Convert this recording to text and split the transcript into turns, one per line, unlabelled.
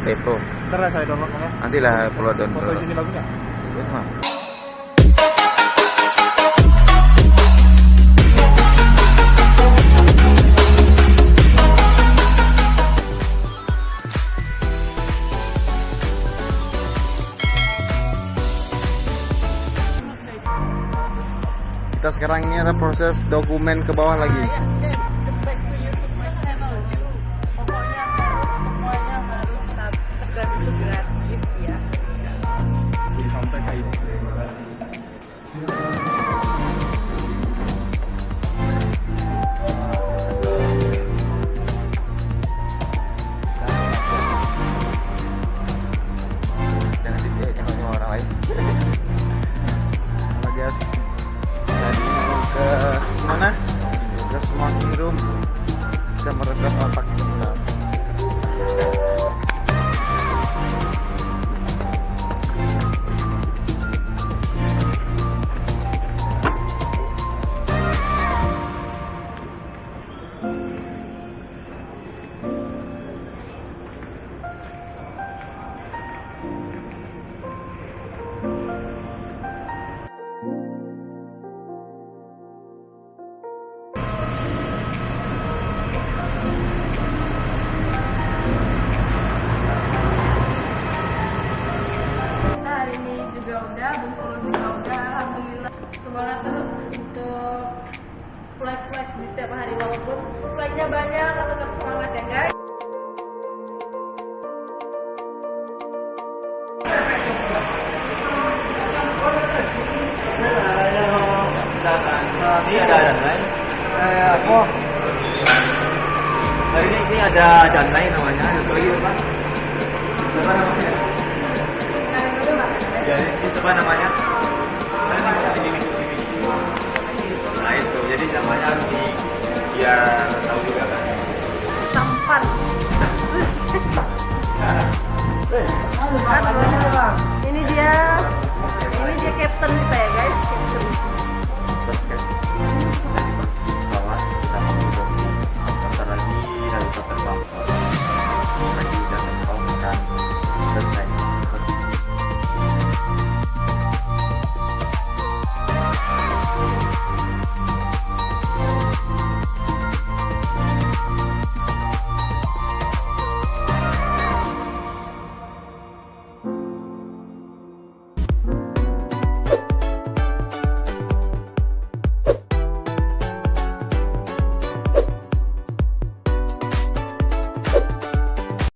Depo.
Ntar lah saya download ya.
Nanti lah upload
Foto
download.
di sini bagus nggak?
Bagus mah. Kita sekarang ini ada proses dokumen ke bawah lagi.
Sampai kayak ini.
Jangan sama orang lain. Halo guys, tadi mau ke mana? Ke Smoking Room. Kita meredam otak kita.
Hari ini juga udah, Bengkulu juga udah, alhamdulillah. Semangat terus untuk flag di setiap hari, walaupun flagnya banyak, tetap semangat ya guys.
Ini ada lain. Hari ini ada lain namanya. Ada lagi apa?